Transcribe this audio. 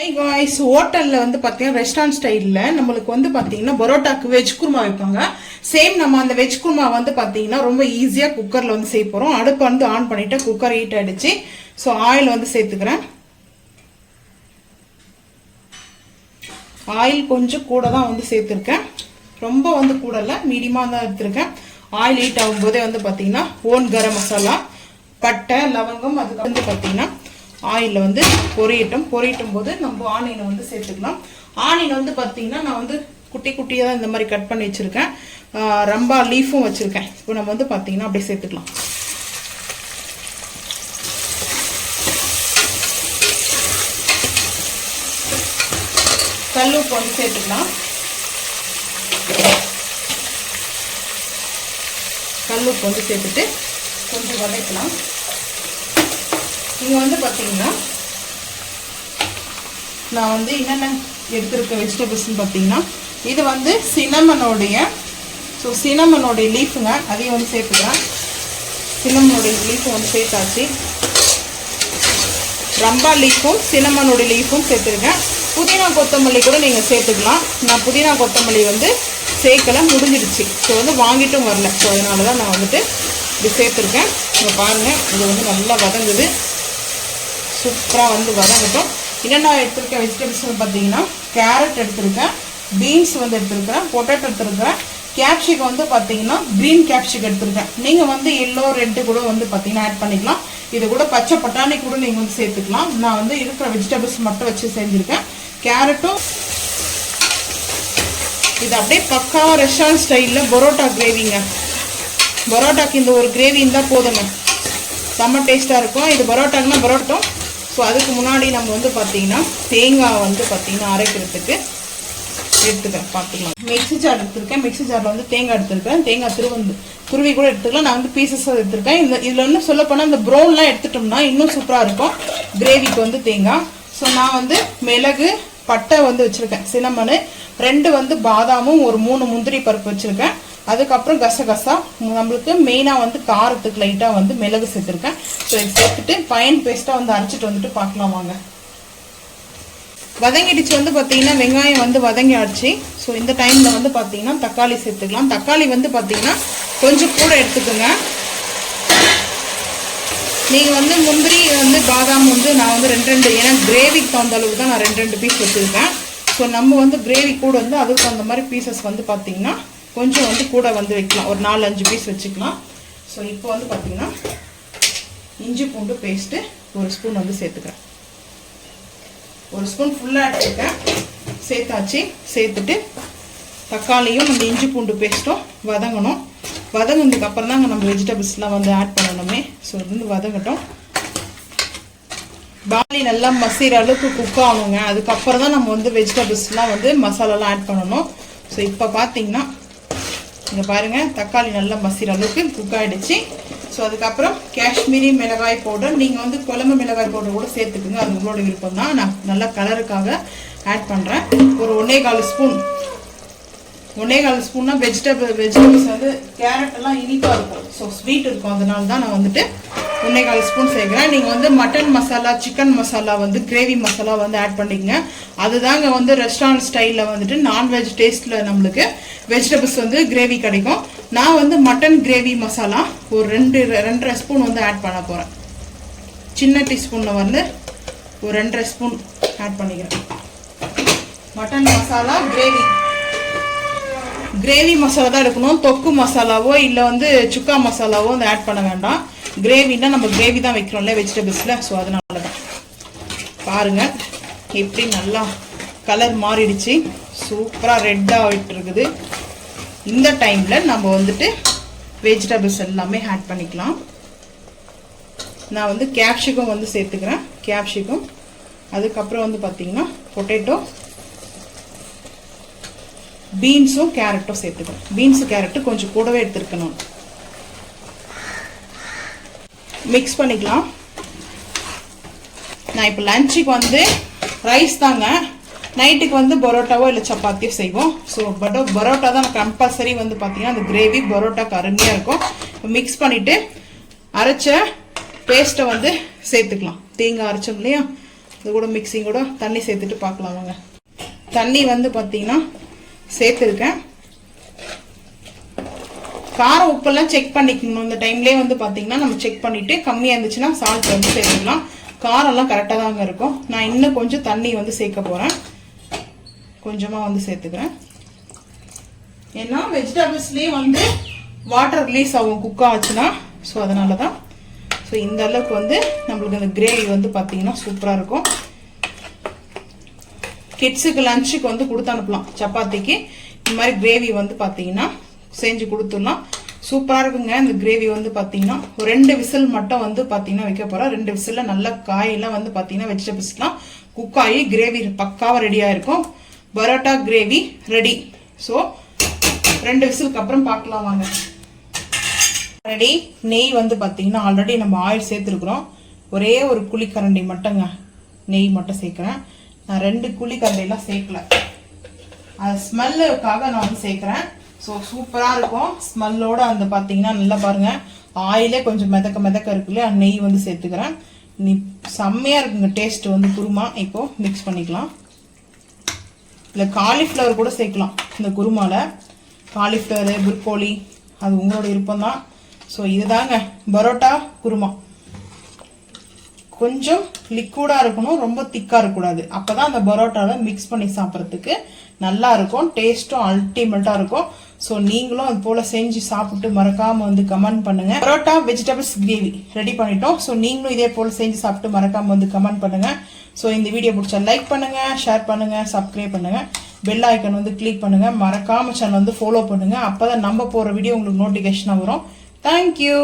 Hi guys, ஹோட்டல்ல வந்து பாத்தீங்கன்னா ரெஸ்டாரன்ட் ஸ்டைல்ல நம்மளுக்கு வந்து பாத்தீங்கன்னா பரோட்டாக்கு வெஜ் குருமா வைப்பாங்க. சேம் நம்ம அந்த வெஜ் குருமா வந்து பாத்தீங்கன்னா ரொம்ப ஈஸியா குக்கர்ல வந்து செய்ய போறோம். அடுப்பு வந்து ஆன் பண்ணிட்டு குக்கர் ஹீட் ஆயிடுச்சு. சோ ஆயில் வந்து சேர்த்துக்கிறேன். ஆயில் கொஞ்சம் கூட தான் வந்து சேர்த்திருக்கேன். ரொம்ப வந்து கூடல, மீடியமா தான் எடுத்திருக்கேன். ஆயில் ஹீட் ஆகும்போதே வந்து பாத்தீங்கன்னா ஓன் கரம் மசாலா, பட்டை, லவங்கம், அதுக்கு வந்து பாத்தீங்கன்னா ஆயில வந்து பொரியட்டும் போது நம்ம ஆனியனை வந்து சேர்த்துக்கலாம். ஆனியன் வந்து பாத்தீங்கன்னா நான் வந்து குட்டி குட்டியா தான் இந்த மாதிரி கட் பண்ணி வச்சிருக்கேன். ரம்பா லீஃபும் வச்சிருக்கேன். இப்போ நம்ம வந்து பாத்தீங்கன்னா அப்படியே சேர்த்துக்கலாம். கல்லுப்பு வந்து சேர்த்துக்கலாம். கல்லுப்பு வந்து சேர்த்துட்டு கொஞ்சம் வதக்கலாம். இங்க வந்து பாத்தீங்கன்னா நான் வந்து என்னென்ன எடுத்திருக்க வெஜிடபிள்ஸ் பாத்தீங்கன்னா இது வந்து சினமனோடைய லீஃபுங்க, அதையும் வந்து சேர்த்துக்கிறேன். சினமனோடைய லீஃபும் வந்து சேர்த்தாச்சு. ரம்பா லீஃபும் சினமனோடைய லீஃபும் சேர்த்துருக்கேன். புதினா கொத்தமல்லி கூட நீங்கள் சேர்த்துக்கலாம். நான் புதினா கொத்தமல்லி வந்து சேர்க்கல, முடிஞ்சிடுச்சு. ஸோ வந்து வாங்கிட்டும் வரல. ஸோ அதனால தான் நான் வந்துட்டு இப்படி சேர்த்துருக்கேன். இங்கே பாருங்கள், இது வந்து நல்லா வதங்குது. சூப்பராக வந்து வதங்கட்டும். என்னென்ன எடுத்துருக்கேன் வெஜிடபிள்ஸ் பார்த்தீங்கன்னா கேரட் எடுத்துருக்கேன், பீன்ஸ் வந்து எடுத்துருக்கேன், பொட்டேட்டோ எடுத்துருக்கேன், கேப்சிகம் வந்து பார்த்தீங்கன்னா க்ரீன் கேப்சிகம் எடுத்துருக்கேன். நீங்கள் வந்து எல்லோ ரெட்டு கூட வந்து பார்த்தீங்கன்னா ஆட் பண்ணிக்கலாம். இது கூட பச்சை பட்டாணி கூட நீங்கள் வந்து சேர்த்துக்கலாம். நான் வந்து இருக்கிற வெஜிடபிள்ஸ் மட்டும் வச்சு செஞ்சுருக்கேன். கேரட்டும் இது அப்படியே பக்கா ரெஸ்டாரண்ட் ஸ்டைலில் பரோட்டா கிரேவிங்க. பரோட்டாக்கு இந்த ஒரு கிரேவி இருந்தால் போதுங்க, செம்ம டேஸ்ட்டாக இருக்கும். இது பரோட்டாக்குன்னா பரோட்டா. ஸோ அதுக்கு முன்னாடி நம்ம வந்து பார்த்தீங்கன்னா தேங்காய் வந்து பார்த்தீங்கன்னா அரைக்கிறதுக்கு எடுத்துக்கிறேன். பார்த்துக்கலாம். மிக்ஸி ஜார் எடுத்துருக்கேன். மிக்ஸி ஜாரில் வந்து தேங்காய் எடுத்துருக்கேன். தேங்காய் துருவி கூட எடுத்துக்கலாம். நான் வந்து பீசஸ் எடுத்துருக்கேன். இதில் வந்து சொல்லப்போனால் இந்த ப்ரௌன்லாம் எடுத்துட்டோம்னா இன்னும் சூப்பராக இருக்கும் கிரேவிக்கு வந்து தேங்காய். ஸோ நான் வந்து மிளகு, பட்டை வந்து வச்சுருக்கேன், சினமனு 2 வந்து பாதாமும், ஒரு 3 முந்திரி பருப்பு வச்சுருக்கேன். அதுக்கப்புறம் கசகசா, நம்மளுக்கு மெயினாக வந்து காரத்துக்கு லைட்டாக வந்து மிளகு சேர்த்துருக்கேன். ஸோ இது சேர்த்துட்டு ஃபைன் பேஸ்ட்டாக வந்து அரைச்சிட்டு வந்துட்டு பார்க்கலாம் வாங்க. வதங்கிடுச்சு வந்து பார்த்தீங்கன்னா வெங்காயம் வந்து வதங்கி ஆச்சு. ஸோ இந்த டைமில் வந்து பார்த்தீங்கன்னா தக்காளி சேர்த்துக்கலாம். தக்காளி வந்து பார்த்தீங்கன்னா கொஞ்சம் கூட எடுத்துக்கோங்க. நீங்கள் வந்து முந்திரி வந்து பாதாம் வந்து நான் வந்து 2 ஏன்னா கிரேவிக்கு தகுந்த அளவுக்கு தான் நான் 2 பீஸ் வச்சுருக்கேன். ஸோ நம்ம வந்து கிரேவி கூட வந்து அதுக்கு தகுந்த மாதிரி பீசஸ் வந்து பார்த்தீங்கன்னா கொஞ்சம் வந்து கூட வந்து வைக்கலாம். ஒரு 4-5 பீஸ் வச்சுக்கலாம். ஸோ இப்போ வந்து பார்த்தீங்கன்னா இஞ்சி பூண்டு பேஸ்ட்டு 1 ஸ்பூன் வந்து சேர்த்துக்கிறேன். 1 ஸ்பூன் ஃபுல்லாக எடுத்துருக்கேன். சேர்த்தாச்சு. சேர்த்துட்டு தக்காளியும் இந்த இஞ்சி பூண்டு பேஸ்ட்டும் வதங்கணும். வதங்கினதுக்கு அப்புறம் தாங்க நம்ம வெஜிடபிள்ஸ்லாம் வந்து ஆட் பண்ணணுமே. ஸோ இது வந்து வதங்கட்டும். பாலி நல்லா மசிற அளவுக்கு குக் ஆகணுங்க. அதுக்கப்புறம் தான் நம்ம வந்து வெஜிடபிள்ஸ்லாம் வந்து மசாலாலாம் ஆட் பண்ணணும். ஸோ இப்போ பார்த்தீங்கன்னா இங்கே பாருங்கள், தக்காளி நல்லா மசிற அளவுக்கு குக் ஆகிடுச்சு. ஸோ அதுக்கப்புறம் காஷ்மீரி மிளகாய் பவுடர், நீங்கள் வந்து குழம்பு மிளகாய் பவுடர் கூட சேர்த்துக்குங்க, அது உங்களோட விருப்பம் தான். நான் நல்லா கலருக்காக ஆட் பண்ணுறேன். ஒரு 1.25 ஸ்பூன். 1.25 ஸ்பூன்னா வெஜிடபிள்ஸ் வந்து கேரட் எல்லாம் இனிப்பாக இருக்கும், ஸோ ஸ்வீட் இருக்கும். அதனால தான் நான் வந்துட்டு 1.25 ஸ்பூன் சேர்க்குறேன். நீங்கள் வந்து மட்டன் மசாலா, சிக்கன் மசாலா வந்து கிரேவி மசாலா வந்து ஆட் பண்ணிக்கங்க. அதுதாங்க வந்து ரெஸ்டாரண்ட் ஸ்டைலில் வந்துட்டு நான்வெஜ் டேஸ்ட்டில் நம்மளுக்கு வெஜிடபிள்ஸ் வந்து கிரேவி கிடைக்கும். நான் வந்து மட்டன் கிரேவி மசாலா ஒரு 2.5 ஸ்பூன் வந்து ஆட் பண்ண போகிறேன். சின்ன டீஸ்பூனில் வந்து ஒரு 2.5 ஸ்பூன் ஆட் பண்ணிக்கிறேன். மட்டன் மசாலா கிரேவி மசாலா தான் எடுக்கணும். தொக்கு மசாலாவோ இல்லை வந்து சுக்கா மசாலாவோ வந்து ஆட் பண்ண வேண்டாம். கிரேவின்னா நம்ம கிரேவி தான் வைக்கிறோம்ல வெஜிடபிள்ஸில். ஸோ அதனால தான் பாருங்கள் எப்படி நல்லா கலர் மாறிடுச்சு. சூப்பராக ரெட்டாக ஆகிட்டு இருக்குது. இந்த டைமில் நம்ம வந்துட்டு வெஜிடபிள்ஸ் எல்லாமே ஆட் பண்ணிக்கலாம். நான் வந்து கேப்சிகம் வந்து சேர்த்துக்கிறேன். கேப்சிகம், அதுக்கப்புறம் வந்து பார்த்தீங்கன்னா பொட்டேட்டோ, பீன்ஸும் கேரட்டும் சேர்த்துக்கிறேன். பீன்ஸு கேரட்டு கொஞ்சம் கூடவே எடுத்துருக்கணும். மிக்ஸ் பண்ணிக்கலாம். நான் இப்போ லஞ்சுக்கு வந்து ரைஸ் தாங்க, நைட்டுக்கு வந்து பரோட்டாவோ இல்லை சப்பாத்தியோ செய்வோம். ஸோ பரோட்டா தான் கம்பல்சரி வந்து பார்த்தீங்கன்னா அந்த கிரேவி பரோட்டாக்கு அருமையாக இருக்கும். மிக்ஸ் பண்ணிவிட்டு அரைச்ச பேஸ்ட்டை வந்து சேர்த்துக்கலாம். தேங்காய் அரைச்சோம் இல்லையா, இது கூட மிக்சிங் கூட தண்ணி சேர்த்துட்டு பார்க்கலாம் வாங்க. தண்ணி வந்து பார்த்தீங்கன்னா சேர்த்துருக்கேன். காரம் உப்பெல்லாம் செக் பண்ணிக்கணும். இந்த டைம்லேயே வந்து பார்த்தீங்கன்னா நம்ம செக் பண்ணிவிட்டு கம்மியாக இருந்துச்சுன்னா சால்ட் வந்து சேர்த்துக்கலாம். காரம்லாம் கரெக்டாக தாங்க இருக்கும். நான் இன்னும் கொஞ்சம் தண்ணி வந்து சேர்க்க போகிறேன். கொஞ்சமாக வந்து சேர்த்துக்கிறேன். ஏன்னா வெஜிடபிள்ஸ்லேயே வந்து வாட்டர் ரிலீஸ் ஆகும் குக் ஆச்சுன்னா. ஸோ அதனால தான். ஸோ இந்த அளவுக்கு வந்து நம்மளுக்கு அந்த கிரேவி வந்து பார்த்தீங்கன்னா சூப்பராக இருக்கும். கிட்ஸுக்கு லஞ்சுக்கு வந்து கொடுத்து அனுப்பலாம். சப்பாத்திக்கு இந்த மாதிரி கிரேவி வந்து பார்த்தீங்கன்னா செஞ்சு கொடுத்துடலாம். சூப்பராக இருக்குங்க. இந்த கிரேவி வந்து பார்த்தீங்கன்னா ஒரு 2 விசில் மட்டும் வந்து பார்த்தீங்கன்னா வைக்க போகிறோம். 2 விசிலில் நல்ல காயெல்லாம் வந்து பார்த்தீங்கன்னா வெஜிடபிள்ஸ்லாம் குக் ஆகி கிரேவி பக்காவாக ரெடியாக இருக்கும். Parotta gravy ready. ஸோ 2 விசிலுக்கு அப்புறம் பார்க்கலாம் வாங்க. ரெடி. நெய் வந்து பார்த்தீங்கன்னா ஆல்ரெடி நம்ம ஆயில் சேர்த்துருக்குறோம். ஒரே ஒரு குழிக்கரண்டி மட்டுங்க நெய் மட்டும் சேர்க்குறேன். நான் 2 குழிக்கரண்டிலாம் சேர்க்கல. அது ஸ்மெல்லுக்காக நான் வந்து சேர்க்குறேன். ஸோ சூப்பராக இருக்கும் ஸ்மெல்லோட. அந்த பார்த்தீங்கன்னா நல்லா பாருங்கள் ஆயிலே கொஞ்சம் மிதக்க இருக்குல்ல, நெய் வந்து சேர்த்துக்கிறேன். நீ செம்மையாக இருக்குங்க டேஸ்ட் வந்து குருமா. இப்போது மிக்ஸ் பண்ணிக்கலாம். இல்லை காலிஃப்ளவர் கூட சேர்க்கலாம் இந்த குருமாவில். காலிஃப்ளவரு புரோக்கோலி அது உங்களோட விருப்பம் தான். ஸோ இதுதாங்க பரோட்டா குருமா. கொஞ்சம் லிக்விடாக இருக்கணும், ரொம்ப திக்காக இருக்கக்கூடாது. அப்போ தான் அந்த பரோட்டாவில் மிக்ஸ் பண்ணி சாப்பிட்றதுக்கு நல்லா இருக்கும். டேஸ்ட்டும் அல்டிமேட்டாக இருக்கும். ஸோ நீங்களும் அது போல் செஞ்சு சாப்பிட்டு மறக்காமல் வந்து கமெண்ட் பண்ணுங்கள். பரோட்டா வெஜிடபிள்ஸ் கிரேவி ரெடி பண்ணிட்டோம். ஸோ நீங்களும் இதே போல் செஞ்சு சாப்பிட்டு மறக்காமல் வந்து கமெண்ட் பண்ணுங்கள். ஸோ இந்த வீடியோ பிடிச்சா லைக் பண்ணுங்கள், ஷேர் பண்ணுங்கள், சப்ஸ்கிரைப் பண்ணுங்கள், பெல் ஐக்கன் வந்து கிளிக் பண்ணுங்கள். மறக்காமல் சேனல் வந்து ஃபாலோ பண்ணுங்கள். அப்போ தான் நம்ம போகிற வீடியோ உங்களுக்கு நோட்டிஃபிகேஷனாக வரும். Thank you.